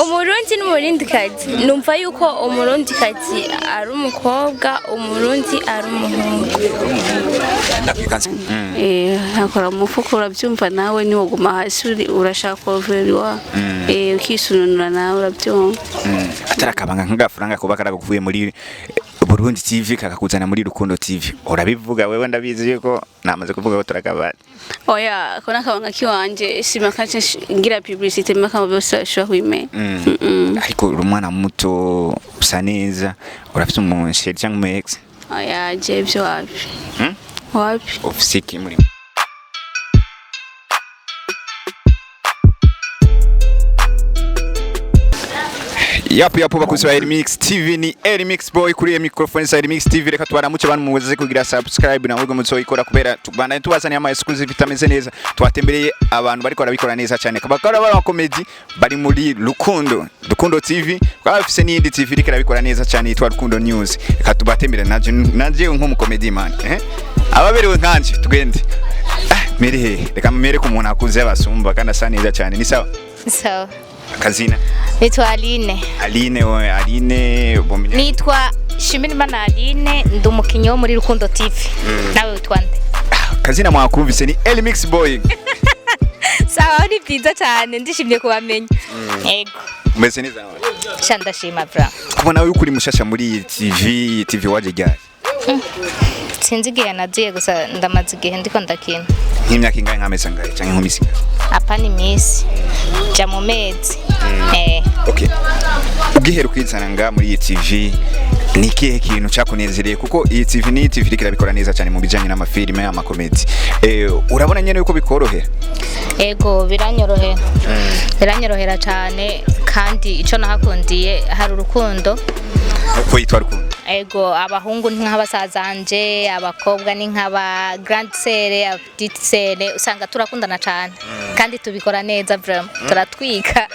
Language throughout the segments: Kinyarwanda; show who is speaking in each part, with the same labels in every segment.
Speaker 1: umurundi n'umurindikazi numva yuko umurundikazi ari umukobwa umurundi ari umuhungu
Speaker 2: hakora umufuko urabyumva nawe niwo guma hasi urashaka overwa ukisununura nawe urabyumva
Speaker 3: atarakabanga nk'agafaranga kuba karaguvuye muri Burundi TV kakakuzana muri Rukundo TV urabivuga wewe ndabizi yuko namaze kuvuga ko turakabana
Speaker 2: oya kona kabanga kiwanje simakaje ngira publicity maka bose ashwa kwime
Speaker 3: ariko umwana muto usa neza urafite umunsheri cyangwa umex
Speaker 2: oya je byo wapi wapi
Speaker 3: ofisiki muri Yapo bakuzi ba Elimix TV ni Elimix boy kuri microphone za Elimix TV reka twaramuce abantu muweze kugira subscribe na wego mutso ikora kubera tubana tubazaniye ama exclusive vitameze neza twatembereye abantu bariko barabikora neza cyane kabakara ba comedy bari muri Rukundo TV kwafise n'indi TV reka rabikora neza cyane yitwa Rukundo News reka tubatembere naje nko comedy man ababerewe nkanje tugende mere reka mere ku muntu akuze abasumba kandi asa neza cyane ni sawa
Speaker 1: sawa
Speaker 3: Kazina
Speaker 1: nitwa Aline nitwa Shimirimana Aline ndumukinyo muri Rukundo TV nawe utwande
Speaker 3: Kazina mwakumvise ni Elimix boy
Speaker 1: sawa ni byiza cyane ndishimye kubamenya yego
Speaker 3: mbese neza
Speaker 1: ndashima bra
Speaker 3: kubona wewe kuri mushasha muri TV waje gari
Speaker 1: sinzi gihe nagiye gusa ndamaze igihe ndiko ndakina
Speaker 3: nk'imyaka ingahe nkameze ngahe cyangwa nk'umisi
Speaker 1: apana imisi ja mu mezi
Speaker 3: okay ubwiheru kwizana nga muri iyi TV ni kihe kintu cyakunezereye kuko iyi TV ni TV kirabikora neza cyane mu bijanye n'amafilime y'amakomedi urabona nyene yuko bikorohera
Speaker 1: ego biranyorohera cyane kandi ico nahakundiye hari urukundo
Speaker 3: uko yitwa Rukundo
Speaker 1: ego abahungu nk'abasazanje abakobwa ni nk'aba grand sere petite sere usanga turakundana cyane kandi tubikora neza vraiment turatwika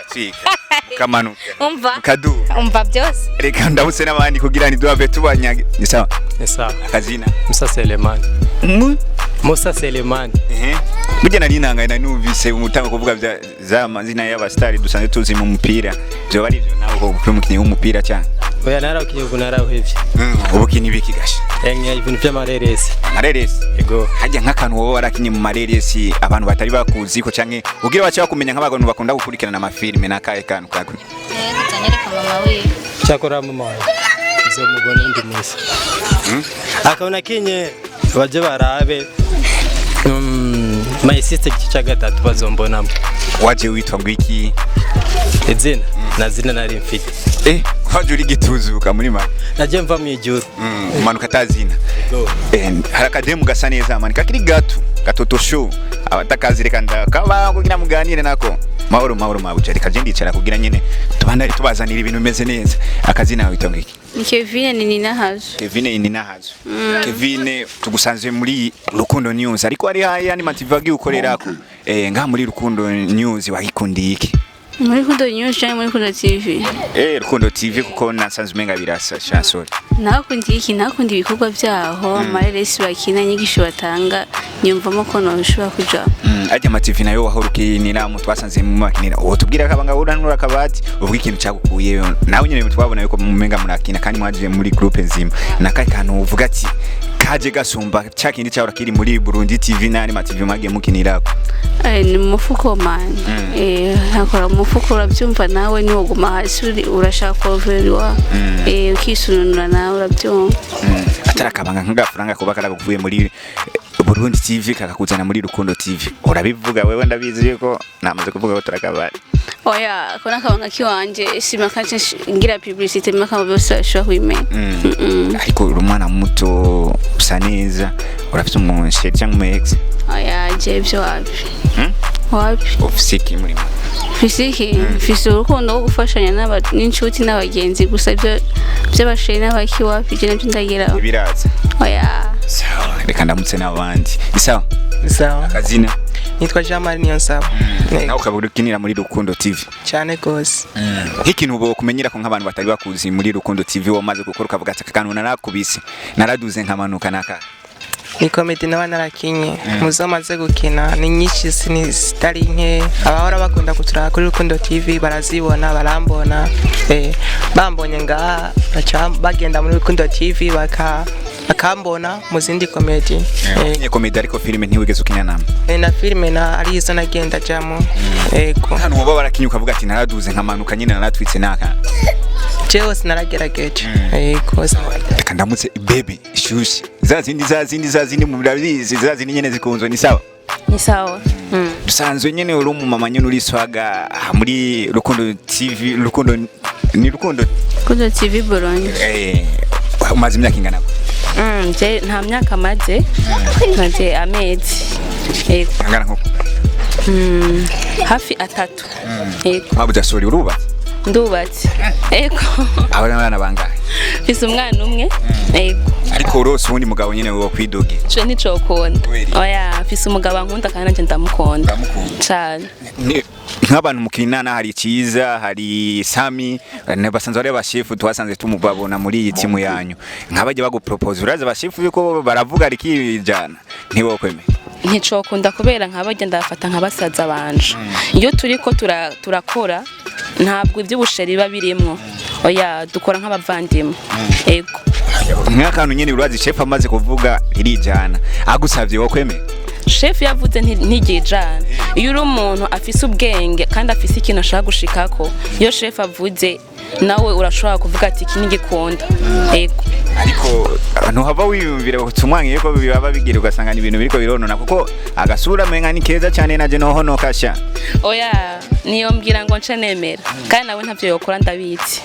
Speaker 3: kamanuka
Speaker 1: umva
Speaker 3: kadu
Speaker 1: umva byose
Speaker 3: reka ndabuse n'abandi kugira ni duave tubanyage ni sawa Kazina
Speaker 4: Musa Selemani
Speaker 3: burya nari nangana numvise umutanga kuvuga za mazina y'abastari dusanzwe tuzi mu mupira byo bari byo nawe ko umukinnyi w'umupira cyane
Speaker 4: oya narakiye narahuhevye
Speaker 3: ubukini biki gashi
Speaker 4: ibintu by'amareresi
Speaker 3: ego hajya nk'akantu wowe warakinye mu mareresi abantu batari bakuzi ko canke ugira bacha bakumenya nk'abantu bakunda gukurikirana amafilme nakaye kantu kakuri
Speaker 1: tanyereka mama wiwe
Speaker 4: cyakora mama wawe zo mubona ndi munsi akabona kinye baje barabe my sister gica gatatu bazombonamo
Speaker 3: waje witwa gwiki
Speaker 4: izina na zina nari mfite
Speaker 3: waje uri gituzuka muri ma
Speaker 4: naje mva mu ijuru
Speaker 3: umanuka tazina harakademu gasa neza mani kakiri gatoto show abatakazireka ndakaba kugira muganire nako mahoro mabuja reka je ndicara kugira nyene tubandari tubazanira ibintu bimeze neza akazina witwa gwiki
Speaker 2: Kevin ni ninahazo
Speaker 3: Kevin tugusanze muri Rukundo News ariko ari haya ni mativagi ukorerako nga muri Rukundo News wahikundiye iki
Speaker 2: muri Rukundo News cyangwa muri Rukundo TV
Speaker 3: Rukundo TV kuko nasanze umenga birasa chansori
Speaker 2: nakundiye iki nakundi ibikorwa byaho amareresi bakina nyigisho batanga nyumvamo ko noshobora kuja
Speaker 3: ajya ma TV nayo wahorukinira mu twasanze mu makinira uwo tubwira kabanga uranura kabati uvuga ikintu cyagukuye nawe nyene twabona yuko mumenga murakina kandi mwaje muri groupe nzima nakaye kantu uvuga ati kaje gasumba cyakindi cyahora kiri muri Burundi TV nani ma TV mage mukinirako
Speaker 2: ni mufuko man hakora umufuko urabyumva nawe niwo guma hasi urashaka overwa ukisununura nawe urabyumva
Speaker 3: atarakabanga nk'agafaranga kuba karaguvuye muri Burundi TV kakakuzana muri Rukundo TV urabivuga wewe ndabizi yuko namaze kuvuga ko turakabana
Speaker 2: oya kona kabanga kiwanje simakaje ngira publicity maka bose ashwa kwime
Speaker 3: ariko umwana muto usa neza urafite umunsheri cyangwa umex
Speaker 2: oya je byo wapi
Speaker 3: ofisiki muri
Speaker 2: fisiki fisi urukundo gufashanya n'inshuti n'abagenzi gusa ibyo by'abasheri n'abaki wapi je nabyo ndagira
Speaker 3: biraza
Speaker 2: oya
Speaker 3: sawa reka ndamutse n'abandi
Speaker 5: sawa
Speaker 3: Kazina
Speaker 5: nitwa Jamari niyo nsaba
Speaker 3: nawe ukaburukinira muri Rukundo TV
Speaker 5: cyane gose
Speaker 3: nk'ikintu bo kumenyera ko nk'abantu batari bakuzi muri Rukundo TV wo maze gukora ukavuga ati kantu narakubise naraduze nkamanuka naka
Speaker 5: ni comedy naba narakinye muzo maze gukina ni nyinshi zitari nke abahora bakunda kutura kuri Rukundo TV barazibona barambona bambonye ngaha bagenda muri Rukundo TV bakambona mu zindi comedy
Speaker 3: ni comedy ariko filime ntiwigeze ukina namwe
Speaker 5: na filime na ari izo nagenda jamo yego
Speaker 3: hano uba barakinye ukavuga ati naraduze nkamanuka nyine naratwitse naka
Speaker 5: jewe sinaragerageje yego
Speaker 3: reka ndamutse baby shushi za zindi mu birabizi za zindi nyene zikunzwe ni sawa dusanzwe nyene uri mu mama nyene uri swaga muri Rukundo TV Rukundo TV
Speaker 2: Bologna
Speaker 3: umaze imyaka ingana
Speaker 2: je nta myaka maze naje amezi yego
Speaker 3: angana nko
Speaker 2: hafi 3 yego
Speaker 3: mabudasori uruba
Speaker 2: ndubatse yego
Speaker 3: abana bangahe
Speaker 2: fise umwana umwe yego
Speaker 3: ariko urose ubundi mugabo nyene wo kwidoge
Speaker 2: cyo nico konda oya fise umugabo nkunda kandi nanje ndamukunda cyane
Speaker 3: nk'abantu mukinana hari Ciza hari Sami basanzwe ari abashefu twasanze tumubabona muri iyi timu yanyu nk'abaje bagupropose uraza abashefu yuko baravuga rikijana ntiwokwemeye
Speaker 2: nticokunda kubera nk'abaje ndafata nk'abasaza banje iyo turiko turakora ntabwo iby'ubusheri babirimo oya dukora nk'abavandimwe yego
Speaker 3: nk'akantu nyene urazi chef amaze kuvuga irijana agusavye wokwemeye
Speaker 2: chef yavuze ntigijana iyo uri umuntu afise ubwenge kandi afise ikintu ashaka gushikako iyo chef avuze nawe urashobora kuvuga ati iki nigikunda yego
Speaker 3: ariko hava wiyumvira utumwangiye ko bibaba bigira ugasanga ni ibintu biriko bironona kuko agasura menga ni keza cyane naje no hono kasha
Speaker 2: oya niyo mbwira ngo nce nemera kandi nawe ntavyo yokora ndabitse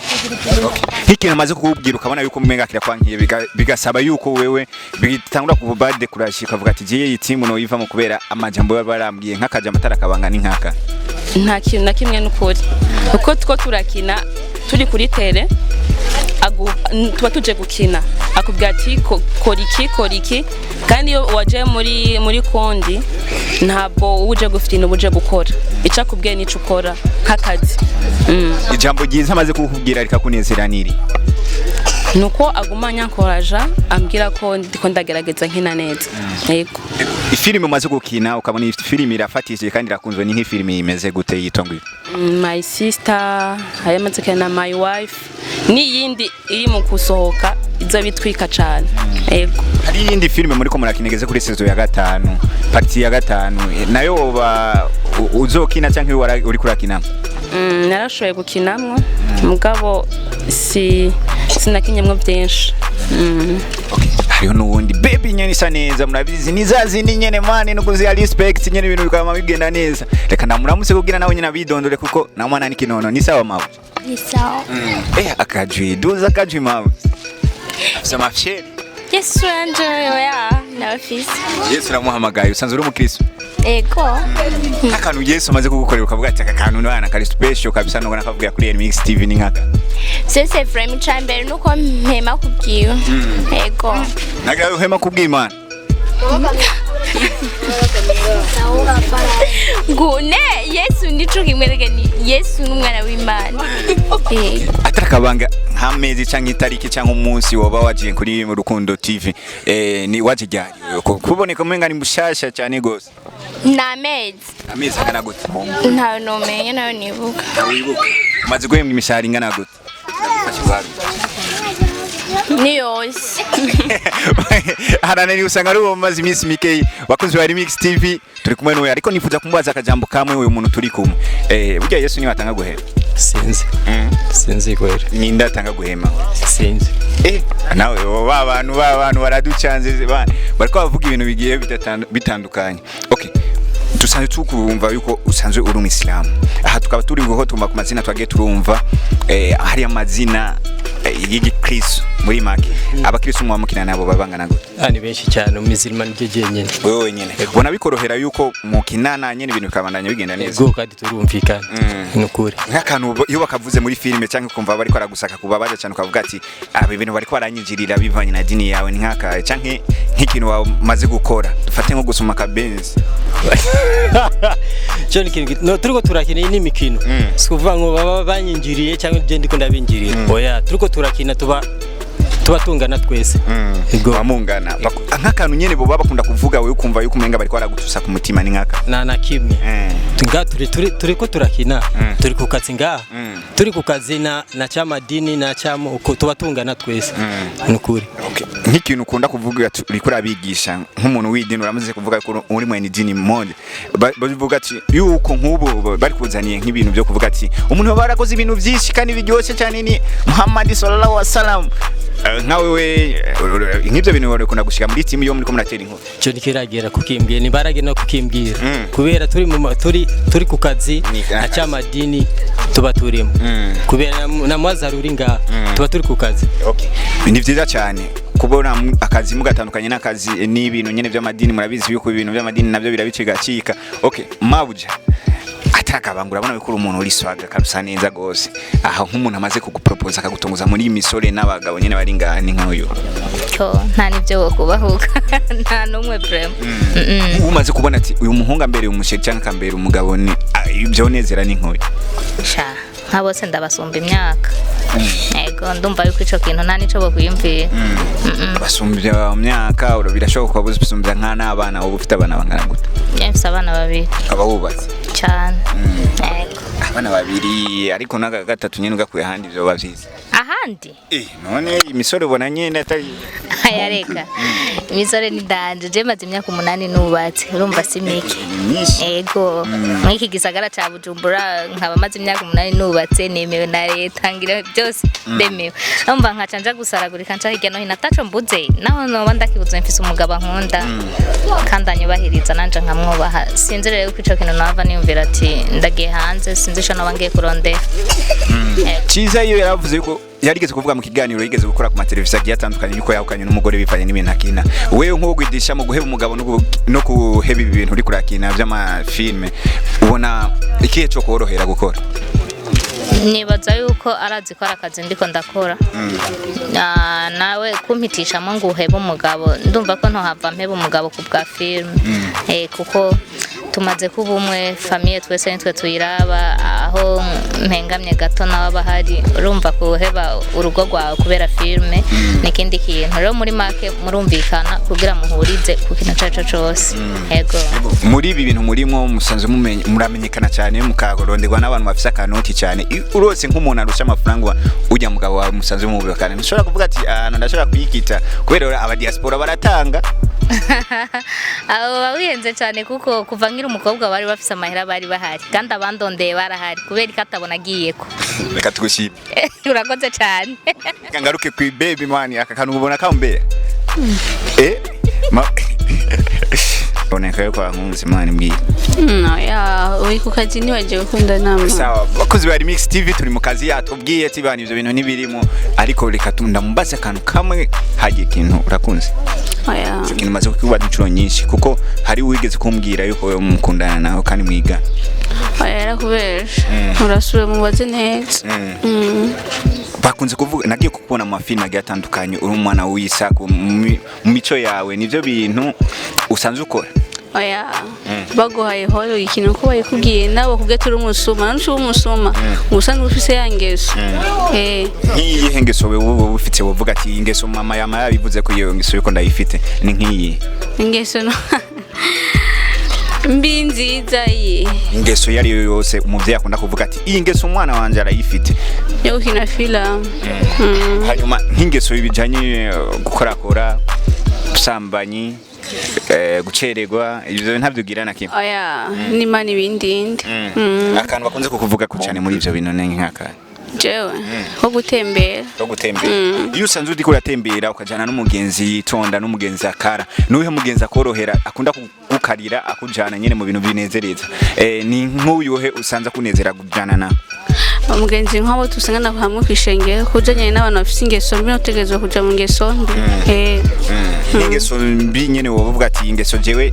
Speaker 3: ikintu amaze kukubwira ukabona yuko menga kira kwankiye bigasaba yuko wewe bitangura kubade kurashi ukavuga ati giye yitimu no yiva mu kubera amajambo barambwiye nk'akaje amatara kabanga ni nkaka
Speaker 2: nta kintu na kimwe n'ukuri uko two turakina turi kuri tele tuba tuje gukina akubwira ati kora iki kandi iyo waje muri kondi ntabwo uje gufite ubuje gukora ica kubwiye nico ukora nk'akazi
Speaker 3: ijambo ryiza amaze kukubwira rikakunezera niri
Speaker 2: nuko agumanya nkoraja ambwira ko ndiko ndagerageza nkina neza yego
Speaker 3: ifilime umaze gukina ukabona iyi filime irafatishije kandi irakunzwe ni nk'ifilime imeze gute yitwa ngo
Speaker 2: My Sister hayamaze kana My Wife ni yindi iri mu kusohoka izo bitwika cyane yego
Speaker 3: hari yindi filime muri ko murakinegeze kuri saison ya 5 parti ya 5 nayo uzokina cyangwa uri kurakina
Speaker 2: narashoboye gukinamwo mugabo sinakinyemwo byinshi
Speaker 3: hariho n'ubundi baby nyene isa neza murabizi ni za zindi nyene mani no kuziya respect nyene ibintu bikaba bigenda neza reka namuramutse kugira nawe nyine abidondore kuko na mwana ni kinono ni sawa mawe
Speaker 6: ni sawa
Speaker 3: akajwi duza akajwi mawe sema fsheri
Speaker 6: Yesu anje oya na office
Speaker 3: Yesu ramuhamagaye usanzwe uri umukristo
Speaker 6: ego
Speaker 3: akantu Yesu amaze kugukorera ukavuga ati akantu n'abana kari special kabisa no nakavuga kuri Mix TV ni nkaka
Speaker 6: sese frame chamber nuko mpema kubwiwe ego
Speaker 3: nagaye uhema kubwimana
Speaker 6: ngune Yesu nico kimwereke ni Yesu n'umwana w'Imana
Speaker 3: atarakabanga nk'amezi cyangwa itariki cyangwa umunsi woba wagiye kuri Rukundo TV ni waje ryari kuboneka umenga ni mushasha cyane gose
Speaker 6: na amezi
Speaker 3: angana gute
Speaker 6: nta nomenye nayo nibuka
Speaker 3: wibuka maze guhembwa imishahara ingana gute
Speaker 6: ni yose
Speaker 3: haranani usanga ari umaze iminsi mikeyi wakunze wa Remix TV turi kumwe n'uwe ariko nifuza kumubaza akajambo kamwe uyu muntu turi kumwe burya Yesu niwe atanga guhema
Speaker 4: sinzi kwera
Speaker 3: ninda atanga guhema
Speaker 4: sinzi
Speaker 3: nawe abantu baraducanze bariko bavuga ibintu bigiye bitandukanye okay dusanzwe tukumva yuko usanzwe uri umuyisilamu aha tukaba turi ngo tumva ku mazina twagiye turumva hari amazina y'igikristo muri make abakristo mu bamukina nabo babangana gute
Speaker 4: ni benshi cyane umuzirima n'icyo nyene
Speaker 3: wewe nyene ubona bikorohera yuko mukinana nyene ibintu bikabandanya bigenda neza
Speaker 4: go kandi turumvikana n'ukuri
Speaker 3: nk'akantu iyo bakavuze muri filime cyangwa kumva bariko aragusaka kubabaza cyane ukavuga ati aba ibintu bariko baranyinjirira bivanye na dini yawe ni nk'aka cyangwa nk'ikintu wamaze gukora dufate nko gusoma kabenzi
Speaker 4: cyo ni kintu no turiko turakina n'imikino sikuvuga ngo baba banyinjiriye cyangwa je ndiko ndabinjiriye oya turiko turakina tuba tuba tungana twese
Speaker 3: ego bamungana nk'akantu nyene bo bakunda kuvuga wewe ukumva yuko umenga bari kwaragutusa ku mutima ni nkaka
Speaker 4: na kimwe nga turi ko turakina turi ku kazi nga turi ku kazi na chamadini na chamo tuba tungana twese nukuri
Speaker 3: nk'ikintu ukunda kuvuga uri kurabigisha nk'umuntu w'idini uramaze kuvuga ko uri mu idini monde bavuga ati yuko nk'ubu bari kuzaniye nk'ibintu byo kuvuga ati umuntu barakoze ibintu byinshi kandi biryoshye cyane ni Muhammad sallallahu alaihi wasallam nkawe we nk'ibyo bintu wari kuna gushika muri team yo muri ko muratera inkuru
Speaker 4: cyo nikiragera kukimbira ni barage no kukimbira kubera turi ku kazi na chamadini tuba turimo kubera na mwazaruri nga tuba turi ku kazi
Speaker 3: ni byiza cyane kubona akazi mugatandukanye n'akazi n'ibintu nyene by'amadini murabizi yuko ibintu by'amadini nabyo birabicigacika mabuja atakabangura abona bikuru umuntu uri swaga karusa neza gose aho nk'umuntu amaze kugupropose akagutunguza muri misore n'abagabo nyene bari ngani nk'uyo
Speaker 1: nta nibyo wo kubahuka nta numwe prem
Speaker 3: umaze kubona ati uyu muhunga mbere umusheri cyangwa kambere umugabo ni ibyo nezera ni nk'uyo
Speaker 1: sha nka bose ndabasumba imyaka ego ndumva yuko ico kintu nta nico bo kuyumvira
Speaker 3: basumbya imyaka birashoboka ko basumbya nkana abana wowe ufite abana bangana gute
Speaker 1: yafise abana babiri
Speaker 3: ababubatse
Speaker 1: cyane ego
Speaker 3: abana babiri ariko naga gatatu nyene ugakuye handi byo bavyiza
Speaker 1: ahandi
Speaker 3: none imisore ubona nyene atari
Speaker 1: ayareka imisore ni danje je maze imyaka 8 nubatse urumva simike ego mwiki gisagara ca Bujumbura nkaba maze imyaka 8 nubatse nemewe na leta ngira byose demewe umva nkacanja gusaragurika nca hirya no hino ataco mbuze naho no ndakibuze mfise umugabo nkunda kandi anyubahiriza nanje nkamwubaha sinzi rero ko ico kintu nava niyumvira ati ndagiye hanze sinzi ico naba ngiye kurondera
Speaker 3: Ciza iyo yaravuze yuko yarigeze kuvuga mu kiganiro yigeze gukora ku mateleviziyo agiye atandukanye yuko yahukanye n'umugore bivanye n'ibintu akina wewe nko gwidisha mu guheba umugabo no kuheba ibintu uri kurakina by'amafilme ubona ikihe cyo korohera gukora
Speaker 1: nibaza yuko arazi ko arakazi ndiko ndakora nawe kumpitishamo ngo uhebe umugabo ndumva ko ntohava mpeba umugabo ku bwa filme kuko tumaze kuba umwe famille twese nitwe tuyiraba aho mpengamye gato nawe bahari urumva kuheba urugo rwawe kubera filme n'ikindi kintu rero muri make murumvikana kugira muhurize ku kintu caco cose yego
Speaker 3: muri ibi bintu murimo musanze muramenyekana cyane mukagoronderwa n'abantu bafise akanoti cyane urose nk'umuntu arusha amafaranga ujya mugabo wawe musanze mubukana nshobora kuvuga ati ndashobora kuyikita kubera aba diaspora baratanga
Speaker 1: abo bawihenze cyane kuko kuva ngira umukobwa bari bafise amahera bari bahari kandi abandondeye barahari kubera ikatabona agiyeko
Speaker 3: reka tugushime
Speaker 1: urakoze cyane
Speaker 3: ngaruke ku baby man akakantu ubona kambere boneka yo kwa nkunzi mani mbwi
Speaker 7: uri ku kazi nibagiye gukunda nama
Speaker 3: sawa bakozi ba Remix TV turi mu kazi yatubwiye ati bana ivyo bintu nibirimo ariko reka tunda mumbaze akantu kamwe hagiye ikintu urakunze ikintu maze kukubaza inshuro nyinshi kuko hari wigeze kumbwira yuko mukundana nawe kandi mwiga
Speaker 7: yarakubesha urasubire mubaze neza
Speaker 3: bakunze kuvuga nagiye kukubona mu mafilme agiye atandukanye uri umwana w'isa mu mico yawe nivyo bintu usanzwe ukora
Speaker 7: baguhaye horo ikintu ko bayikubwiye nabo kubwe turi umusuma n'ucu umusuma usanzwe ufise yangeso
Speaker 3: nk'iyi ngeso wewe ufite wovuga ati ingeso mama yama yabivuze ko iyo ngeso yuko ndayifite ni nk'iyi
Speaker 7: ingeso no mbi nziza ye
Speaker 3: ingeso yari yose umuvyeyi akunda kuvuga ati iyi ngeso umwana wanje arayifite
Speaker 7: yo ukina film
Speaker 3: hanyuma nk'ingeso ibijanye gukorakora ubusambanyi gucererwa ibyo ntabyo ugira na kimwe
Speaker 7: n'imana ibindinde
Speaker 3: akantu bakunze kukuvuga ko cyane muri ibyo bintu nk'aka
Speaker 7: jewe ho gutembera
Speaker 3: iyo usanzwe uri kuratembera ukajana n'umugenzi yitonda n'umugenzi akara nuhe mugenzi akorohera akunda kugukarira akujana nyene mu bintu binezereza ni nk'uyuhe usanze kunezera kujana na
Speaker 7: umugenzi nk'abo tusangana hamwe kwishengera kujanye n'abantu bafite ingeso mbi notegezwe kuja mu ngeso mbi
Speaker 3: ingeso mbi nyene wovuga ati ingeso jewe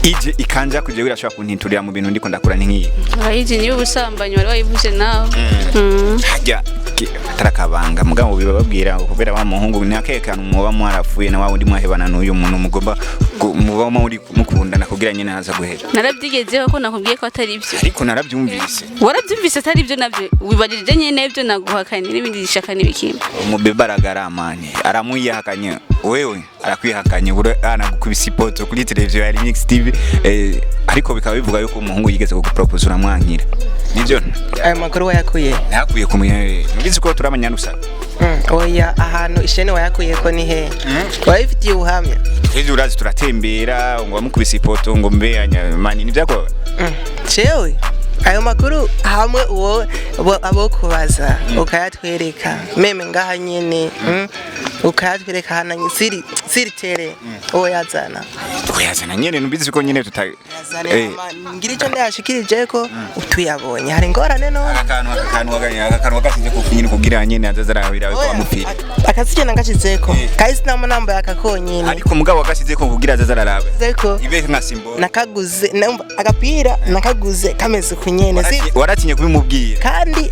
Speaker 3: ije ikanja kuje birashobora kuntinturira mu bintu ndiko ndakora nk'iyi
Speaker 7: ije niyo ubusambanyi bari bayivuze nawe
Speaker 3: hajya okay atarakabanga mugabo bibabwira kubera wa muhungu nakekana umwoba mwarafuye na wawundi mwahebana n'uyu muntu mugomba muba muri mukundana kugira nyine haza guhera
Speaker 7: narabyigezeho ko nakubwiye ko atari byo
Speaker 3: ariko narabyumvise
Speaker 7: warabyumvise atari byo nabyo wibarije nyine ibyo naguhakanye n'ibindi bishaka n'ibikimba
Speaker 3: umubebe aragaramanye aramwiyahakanye wewe arakwihakanye urana gukubisa ipoto kuri televiziyo ya Remix TV ariko bikaba bivuga yuko umuhungu yigeze kugupropose uramwankira nibyo
Speaker 5: ayo makuru wayakuye
Speaker 3: nakuye kumwe nubizi ko turamanyana usaba
Speaker 5: oya ahantu ishene wayakuye ko ni he wabifitiye ubuhamya
Speaker 3: ejo urazi turatembera ngo wamukubise ipoto ngo mbe anyamani nibyako
Speaker 5: cewe ayo makuru hamwe uwo abo kubaza ukayatwereka meme ngaha nyene ukayatwereka hana siri tere oyazana
Speaker 3: nyene nubizi ko nyene
Speaker 5: ngira icyo ndashikirije ko utuyabonye hari ngorane no
Speaker 3: akantu wakasize ko nyine kugira nyene azazarabira ko amupira
Speaker 5: akasije nangashizeko kahise namo namba yakakonyene
Speaker 3: ariko mugabo wakasize ko kugira azazararabe
Speaker 5: zeko
Speaker 3: ibe nka symbol
Speaker 5: nakaguze agapira nakaguze kameze kunyene
Speaker 3: waratinye kubimubwira
Speaker 5: kandi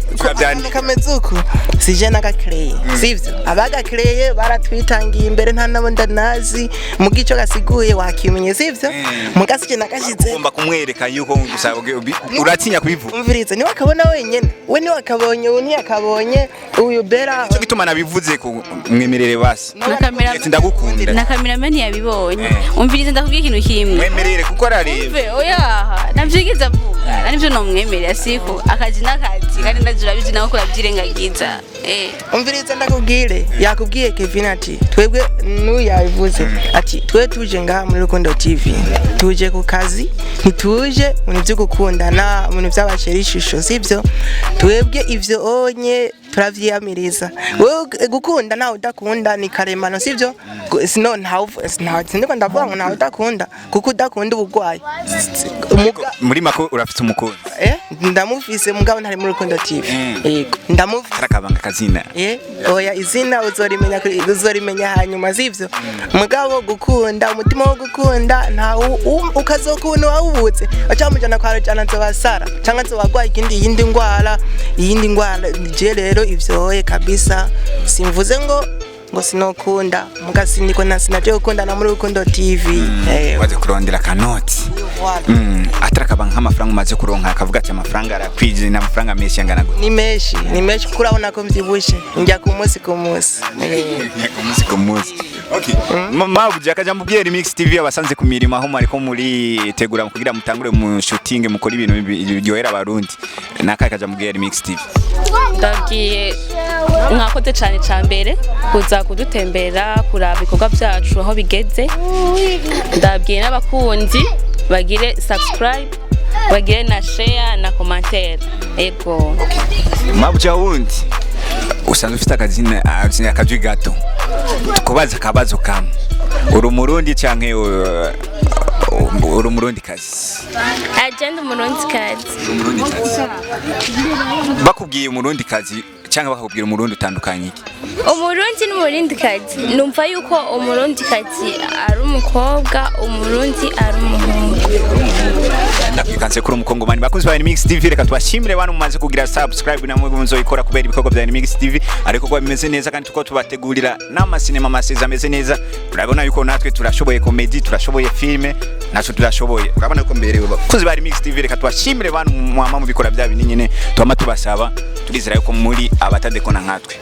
Speaker 5: kameze uko sije nagakreye sivyo abagakreye baratwitangiye imbere nta nabo ndanazi mugico gasiguye wakimenye sivyo mugasije nakashize
Speaker 3: ugomba kumwereka yuko uratinya kubivuga
Speaker 5: umvirize ni wakabona wenyene we ni wakabonye uni yakabonye uyu bera
Speaker 3: cyo gituma nabivuze ku mwemerere basi
Speaker 7: ndagukunda na cameraman yabibonye umvirize ndakubwiye ikintu kimwe
Speaker 3: mwemerere kuko arareba
Speaker 7: oya navyigiza vuga nivyo no mwemerera siko akazi nakazi kandi ndazira bizi nawe kurabyirengagiza
Speaker 5: umvirize ndakubwire yakubwiye Kevin ati twebwe nuyabivuze ati twe tuje ngaha muri Rukundo TV tuje ku kazi ntituje mu byo gukundana mu by'abasheri ishusho sibyo twebwe ivyo onye turavyiyamiriza wewe gukunda nawe udakunda ni karemano sibyo sino ntawe sindiko ndavuga ngo nawe udakunda kuko udakunda ubugwayi
Speaker 3: muri mako urafite umukunzi
Speaker 5: ndamufise mugabo ntari muri Rukundo TV yego ndamufise
Speaker 3: arakabanga kazina
Speaker 5: oya izina uzorimenya hanyuma sivyo mugabo gukunda umutima wo gukunda nta ukazokubona wawubutse acamujana kwa rujana nzobasara cyangwa nzobagwa yindi ngwara je rero ivyoye kabisa simvuze ngo sinokunda mugasi niko nasinaje gukunda na muri Rukundo TV
Speaker 3: waje kurondera kanoti atarakabanga nk'amafaranga umaze kuronka akavuga ati amafaranga arakwije n'amafaranga menshi angana gute
Speaker 5: ni menshi kurabona ko mvyibushe njya ku munsi
Speaker 3: okay mama buje akaja mubwiye Remix TV abasanze ku mirimo aho mariko muri tegura kugira mutangure mu shooting mukora ibintu biryohera abarundi naka akaja mubwiye Remix TV
Speaker 2: ndagiye mwakoze cyane cyambere kuza kudutembera kuraba ibikorwa byacu aho bigeze ndabwiye n'abakunzi bagire subscribe bagire na share na commentaire ego
Speaker 3: mabuja wundi usanzwe ufite akazina akajwi gato tukubaza akabazo kamwe uri umurundi canke uri umurundi kazi
Speaker 6: agenda umurundi kazi
Speaker 3: bakubwiye umurundi kazi cyangwa bakubwira umurundi utandukanye iki
Speaker 6: umurundi n'umurundi kazi numva yuko umurundi kazi ari umukobwa umurundi ari umuhungu
Speaker 3: ndakikanze kuri umukongomani bakunze ba Remix TV reka twashimire bana mumaze kugira subscribe namwe muzoyikora kubera ibikorwa bya Remix TV ariko ko bimeze neza kandi tuko tubategurira n'amasinema maseza ameze neza urabona yuko natwe turashoboye comedy turashoboye filme naco turashoboye urabona yuko mbere bakunze ba Remix TV reka twashimire bana mu bikora bya binini nyene twama tubasaba turizera yuko muri abatadekona nkatwe